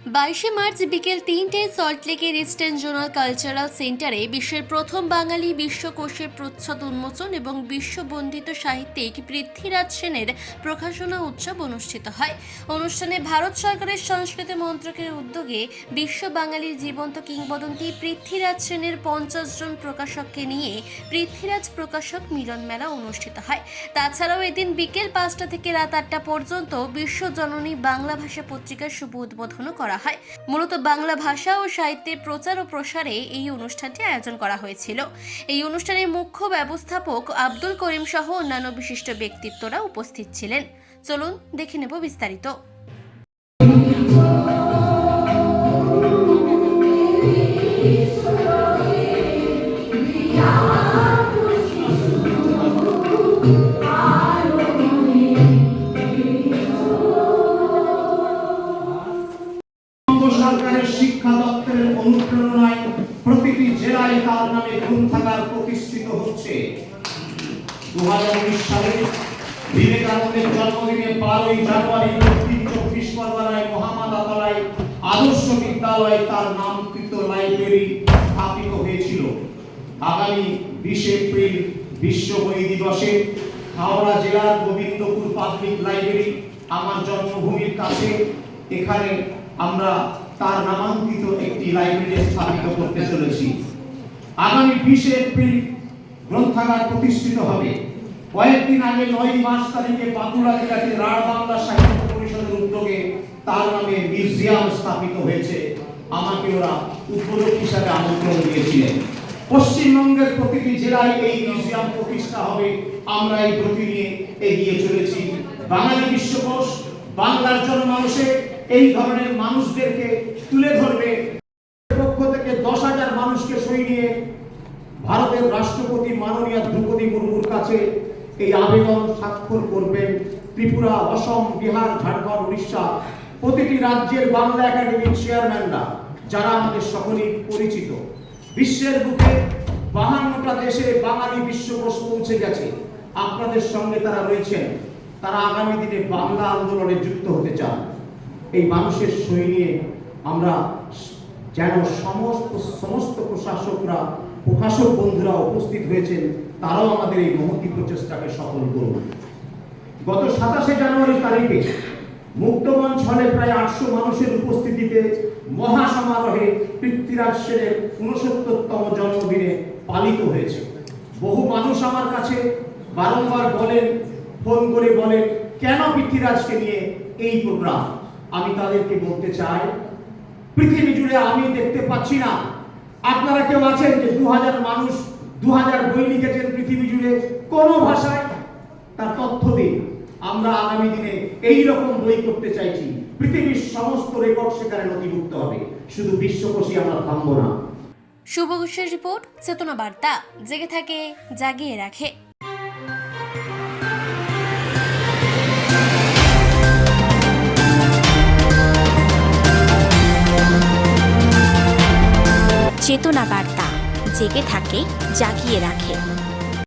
22শে March বিকেল 3টায় সল্টলেকের eastern zonal cultural সেন্টারে বিশ্বের প্রথম বাঙালি বিশ্বকোষের প্রচ্ছদ উন্মোচন এবং বিশ্ববন্দিত সাহিত্যিক পৃথ্বীরাজ সেনের প্রকাশনা উৎসব অনুষ্ঠিত হয়। অনুষ্ঠানে ভারত সরকারের সংস্কৃতি মন্ত্রকের উদ্যোগে বিশ্ব বাঙালির জীবন্ত কিংবদন্তি পৃথ্বীরাজ সেনের 50 জন প্রকাশককে নিয়ে পৃথ্বীরাজ প্রকাশক মিলন মেলা অনুষ্ঠিত হয়। তাছাড়াও এদিন বিকেল 5টা থেকে রাত 8টা পর্যন্ত বিশ্বজননী বাংলা ভাষা পত্রিকার শুভ উদ্বোধনও করা হয়। মূলত বাংলা ভাষা ও সাহিত্যের প্রচার ও প্রসারে এই অনুষ্ঠানটি আয়োজন করা হয়েছিল। এই অনুষ্ঠানে মুখ্য ব্যবস্থাপক আব্দুল করিম সহ অন্যান্য বিশিষ্ট ব্যক্তিত্বরা উপস্থিত ছিলেন। চলুন দেখে নেব বিস্তারিত। সরকারের শিক্ষা দপ্তরের অনুপ্রেরণায় প্রতিটি জেলায় তার নামে গ্রন্থাগার প্রতিষ্ঠিত হচ্ছে। 2019 সালে বিবেকানন্দের জন্মদিনে 12ই জানুয়ারি দক্ষিণ 24 পরগনায় মহামাদাতলায় আদর্শ বিদ্যালয়ে তার নামকৃত লাইব্রেরি স্থাপিত হয়েছিল। আগামী 20 এপ্রিল বিশ্ব বই দিবসে হাওড়া জেলার গোবিন্দপুর পাবলিক লাইব্রেরি আমার জন্মভূমির কাছে এখানে আমরা তার নামাঙ্কিত একটি লাইব্রেরি স্থাপিত করতে চলেছি। আগামী 20 এপ্রিল গ্রন্থাগার প্রতিষ্ঠিত হবে। কয়েকদিন আগে 9 মার্চ তারিখে বাঁকুড়া জেলাতে রাঢ় বাংলা সাহিত্য পরিষদের উদ্যোগে তার নামে মিউজিয়াম স্থাপিত হয়েছে। আমাকে ওরা উদ্বোধক হিসাবে আমন্ত্রণ দিয়েছিলেন। পশ্চিমবঙ্গের প্রতিটি জেলায় এই মিউজিয়াম প্রতিষ্ঠা হবে। আমরা এই ব্রতি নিয়ে এগিয়ে চলেছি। বাঙালি বিশ্বকোষ বাংলার জনমানুষে এই ধরনের মানুষদেরকে তুলে ধরবে। পক্ষ থেকে 10,000 মানুষকে সই নিয়ে ভারতের রাষ্ট্রপতি মাননীয় দ্রৌপদী মুর্মুর কাছে এই আবেদন স্বাক্ষর করবেন। ত্রিপুরা, অসম, বিহার, ঝাড়খণ্ড, উড়িষ্যা প্রতিটি রাজ্যের বাংলা একাডেমির চেয়ারম্যানরা যারা আমাদের সকলেই পরিচিত। বিশ্বের বুকে 52টা দেশে বাঙালি বিশ্বকোষ পৌঁছে গেছে। আপনাদের সঙ্গে তারা রয়েছেন। তারা আগামী দিনে বাংলা আন্দোলনে যুক্ত হতে চান। এই মানুষের সই নিয়ে আমরা যেন সমস্ত প্রশাসকরা, প্রকাশক বন্ধুরা উপস্থিত হয়েছেন, তারাও আমাদের এই মহতী প্রচেষ্টাকে সফল করুন। গত 27শে জানুয়ারি তারিখে মুক্তমঞ্চ হলে প্রায় 800 মানুষের উপস্থিতিতে মহা সমারোহে পৃথ্বীরাজ সেনের 69তম জন্মদিনে পালিত হয়েছে। বহু মানুষ আমার কাছে বারংবার বলেন, ফোন করে বলেন, কেন পৃথ্বীরাজকে নিয়ে এই প্রোগ্রাম। আমি তাদেরকে বলতে চাই, পৃথিবী জুড়ে আমি দেখতে পাচ্ছি না আপনারা কেউ আছেন যে 2000 মানুষ 2000 বই লিখেছেন পৃথিবী জুড়ে কোন ভাষায়, তার তথ্য দিন। আমরা আগামী দিনে এই রকম বই করতে চাইছি। পৃথিবীর সমস্ত রেকর্ড সেখানে নথিভুক্ত হবে। শুধু বিশ্বকোষই আমরা থামবো না। শুভ ঘোষের রিপোর্ট, চেতনা বার্তা, জেগে থাকে, জাগিয়ে রাখে। চেতনা বার্তা, জেগে থাকে, জাগিয়ে রাখে।